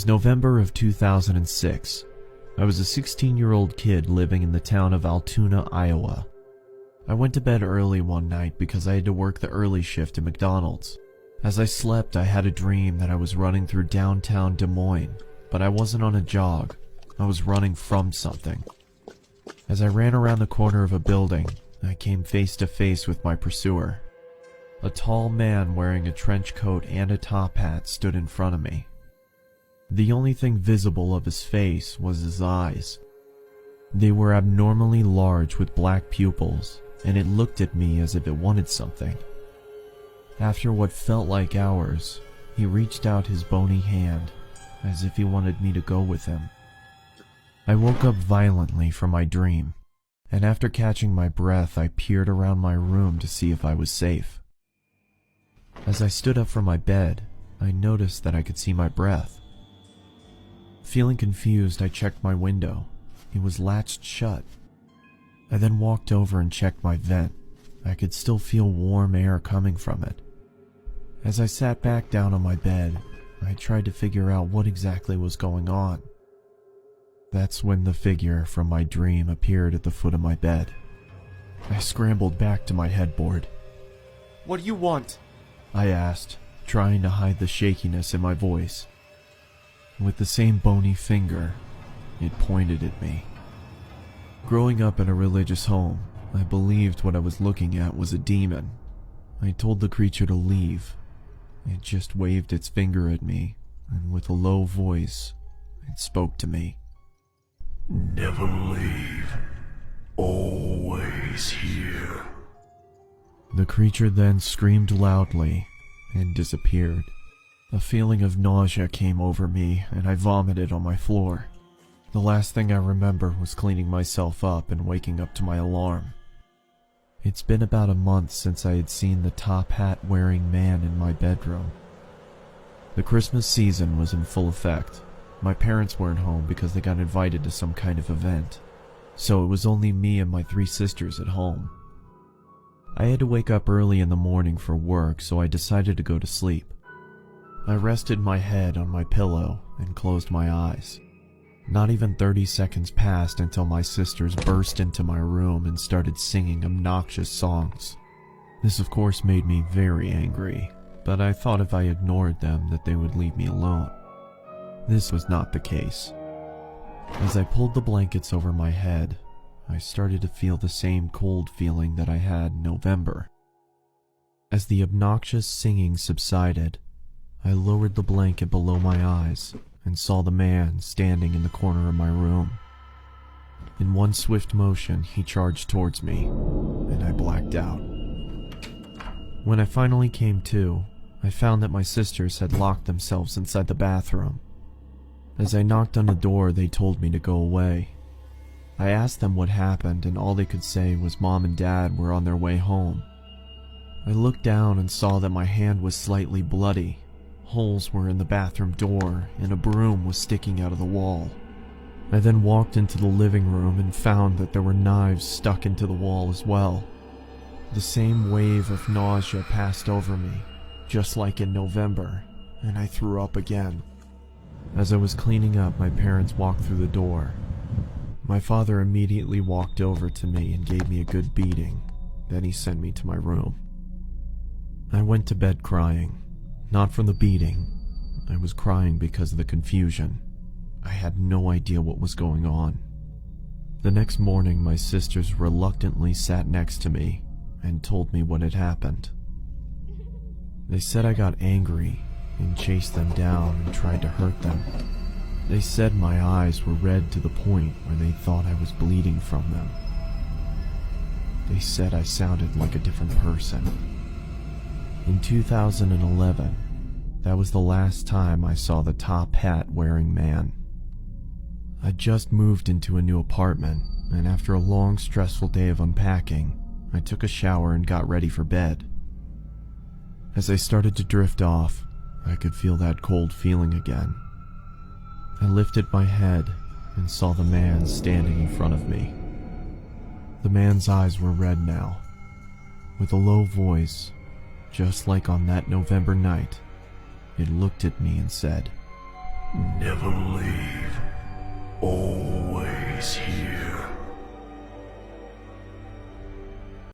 It's November of 2006. I was a 16-year-old kid living in the town of Altoona, Iowa. I went to bed early one night because I had to work the early shift at McDonald's. As I slept, I had a dream that I was running through downtown Des Moines, but I wasn't on a jog. I was running from something. As I ran around the corner of a building, I came face to face with my pursuer. A tall man wearing a trench coat and a top hat stood in front of me. The only thing visible of his face was his eyes. They were abnormally large with black pupils, and it looked at me as if it wanted something. After what felt like hours, he reached out his bony hand, as if he wanted me to go with him. I woke up violently from my dream, and after catching my breath, I peered around my room to see if I was safe. As I stood up from my bed, I noticed that I could see my breath. Feeling confused, I checked my window. It was latched shut. I then walked over and checked my vent. I could still feel warm air coming from it. As I sat back down on my bed, I tried to figure out what exactly was going on. That's when the figure from my dream appeared at the foot of my bed. I scrambled back to my headboard. "What do you want?" I asked, trying to hide the shakiness in my voice. With the same bony finger, it pointed at me. Growing up in a religious home, I believed what I was looking at was a demon. I told the creature to leave. It just waved its finger at me, and with a low voice, it spoke to me. "Never leave. Always here." The creature then screamed loudly and disappeared. A feeling of nausea came over me, and I vomited on my floor. The last thing I remember was cleaning myself up and waking up to my alarm. It's been about a month since I had seen the top hat wearing man in my bedroom. The Christmas season was in full effect. My parents weren't home because they got invited to some kind of event, so it was only me and my 3 sisters at home. I had to wake up early in the morning for work, so I decided to go to sleep. I rested my head on my pillow and closed my eyes. Not even 30 seconds passed until my sisters burst into my room and started singing obnoxious songs. This of course made me very angry, but I thought if I ignored them that they would leave me alone. This was not the case. As I pulled the blankets over my head, I started to feel the same cold feeling that I had in November. As the obnoxious singing subsided, I lowered the blanket below my eyes and saw the man standing in the corner of my room. In one swift motion, he charged towards me, and I blacked out. When I finally came to, I found that my sisters had locked themselves inside the bathroom. As I knocked on the door, they told me to go away. I asked them what happened, and all they could say was Mom and Dad were on their way home. I looked down and saw that my hand was slightly bloody. Holes were in the bathroom door, and a broom was sticking out of the wall. I then walked into the living room and found that there were knives stuck into the wall as well. The same wave of nausea passed over me, just like in November, and I threw up again. As I was cleaning up, my parents walked through the door. My father immediately walked over to me and gave me a good beating. Then he sent me to my room. I went to bed crying. Not from the beating. I was crying because of the confusion. I had no idea what was going on. The next morning, my sisters reluctantly sat next to me and told me what had happened. They said I got angry and chased them down and tried to hurt them. They said my eyes were red to the point where they thought I was bleeding from them. They said I sounded like a different person. In 2011, that was the last time I saw the top hat wearing man. I just moved into a new apartment, and after a long, stressful day of unpacking, I took a shower and got ready for bed. As I started to drift off, I could feel that cold feeling again. I lifted my head and saw the man standing in front of me. The man's eyes were red now. With a low voice, just like on that November night, it looked at me and said, Never leave.